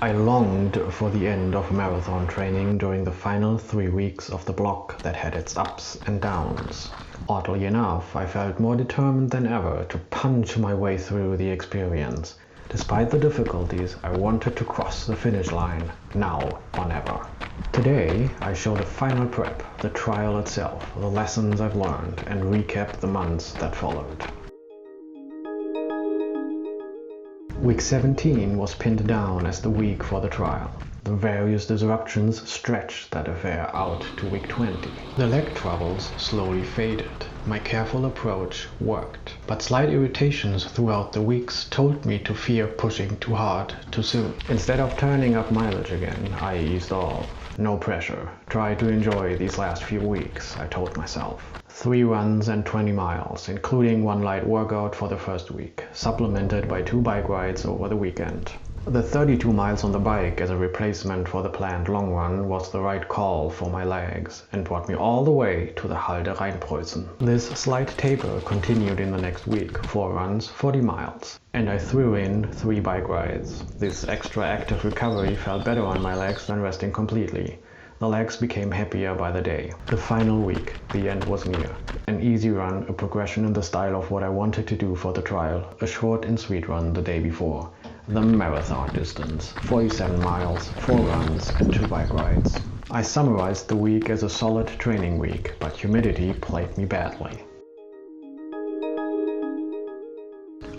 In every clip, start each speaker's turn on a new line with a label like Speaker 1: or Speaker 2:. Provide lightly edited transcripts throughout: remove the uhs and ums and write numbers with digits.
Speaker 1: I longed for the end of marathon training during the final 3 weeks of the block that had its ups and downs. Oddly enough, I felt more determined than ever to punch my way through the experience. Despite the difficulties, I wanted to cross the finish line, now or never. Today, I show the final prep, the trial itself, the lessons I've learned, and recap the months that followed. Week 17 was pinned down as the week for the trial. The various disruptions stretched that affair out to week 20. The leg troubles slowly faded. My careful approach worked, but slight irritations throughout the weeks told me to fear pushing too hard too soon. Instead of turning up mileage again, I eased off. No pressure. Try to enjoy these last few weeks, I told myself. 3 runs and 20 miles, including 1 light workout for the first week, supplemented by 2 bike rides over the weekend. The 32 miles on the bike as a replacement for the planned long run was the right call for my legs and brought me all the way to the Halde Rheinpreußen. This slight taper continued in the next week, 4 runs, 40 miles, and I threw in 3 bike rides. This extra active recovery felt better on my legs than resting completely. The legs became happier by the day. The final week, the end was near. An easy run, a progression in the style of what I wanted to do for the trial, a short and sweet run the day before. The marathon distance, 47 miles, 4 runs and 2 bike rides. I summarized the week as a solid training week, but humidity plagued me badly.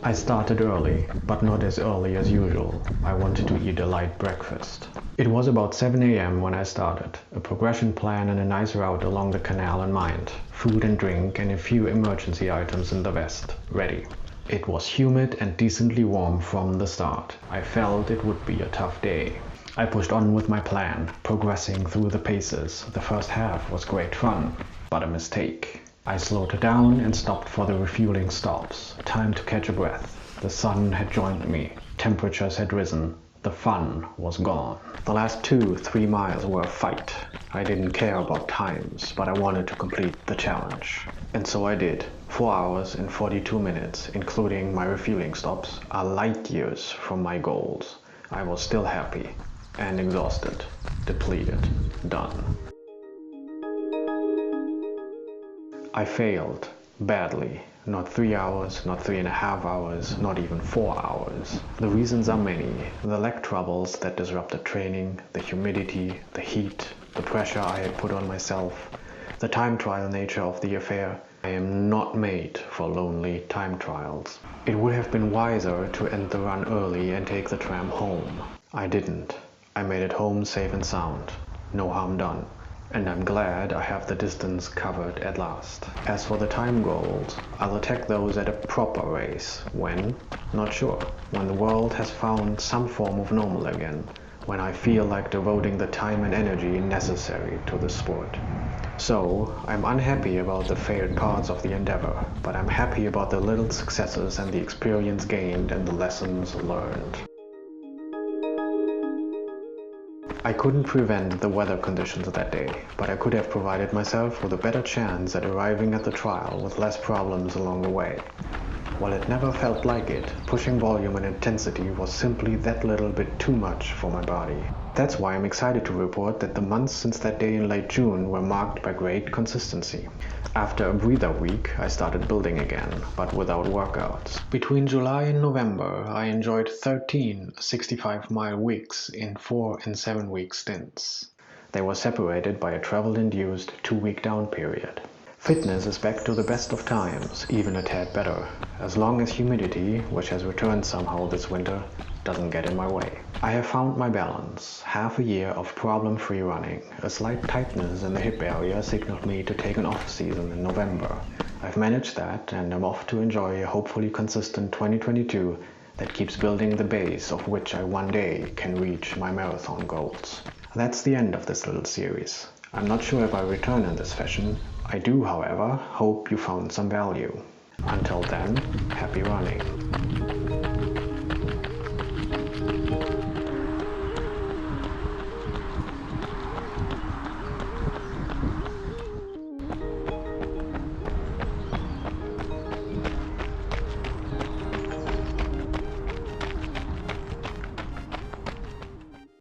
Speaker 1: I started early, but not as early as usual. I wanted to eat a light breakfast. It was about 7 a.m. when I started, a progression plan and a nice route along the canal in mind, food and drink and a few emergency items in the vest, ready. It was humid and decently warm from the start. I felt it would be a tough day. I pushed on with my plan, progressing through the paces. The first half was great fun, but a mistake. I slowed down and stopped for the refueling stops. Time to catch a breath. The sun had joined me. Temperatures had risen. The fun was gone. The last 2-3 miles were a fight. I didn't care about times, but I wanted to complete the challenge. And so I did. 4 hours and 42 minutes, including my refueling stops, are light years from my goals. I was still happy and exhausted, depleted, done. I failed badly. Not 3 hours, not 3.5 hours, not even 4 hours. The reasons are many. The leg troubles that disrupted training, the humidity, the heat, the pressure I had put on myself, the time trial nature of the affair. I am not made for lonely time trials. It would have been wiser to end the run early and take the tram home. I didn't. I made it home safe and sound. No harm done. And I'm glad I have the distance covered at last. As for the time goals, I'll attack those at a proper race. When? Not sure. When the world has found some form of normal again. When I feel like devoting the time and energy necessary to the sport. So, I'm unhappy about the failed parts of the endeavor, but I'm happy about the little successes and the experience gained and the lessons learned. I couldn't prevent the weather conditions that day, but I could have provided myself with a better chance at arriving at the trial with less problems along the way. While it never felt like it, pushing volume and intensity was simply that little bit too much for my body. That's why I'm excited to report that the months since that day in late June were marked by great consistency. After a breather week, I started building again, but without workouts. Between July and November, I enjoyed 13 65-mile weeks in 4 and 7 week stints. They were separated by a travel-induced 2-week down period. Fitness is back to the best of times, even a tad better, as long as humidity, which has returned somehow this winter, doesn't get in my way. I have found my balance. Half a year of problem-free running. A slight tightness in the hip area signaled me to take an off-season in November. I've managed that, and I'm off to enjoy a hopefully consistent 2022 that keeps building the base of which I one day can reach my marathon goals. That's the end of this little series. I'm not sure if I return in this fashion. I do, however, hope you found some value. Until then, happy running.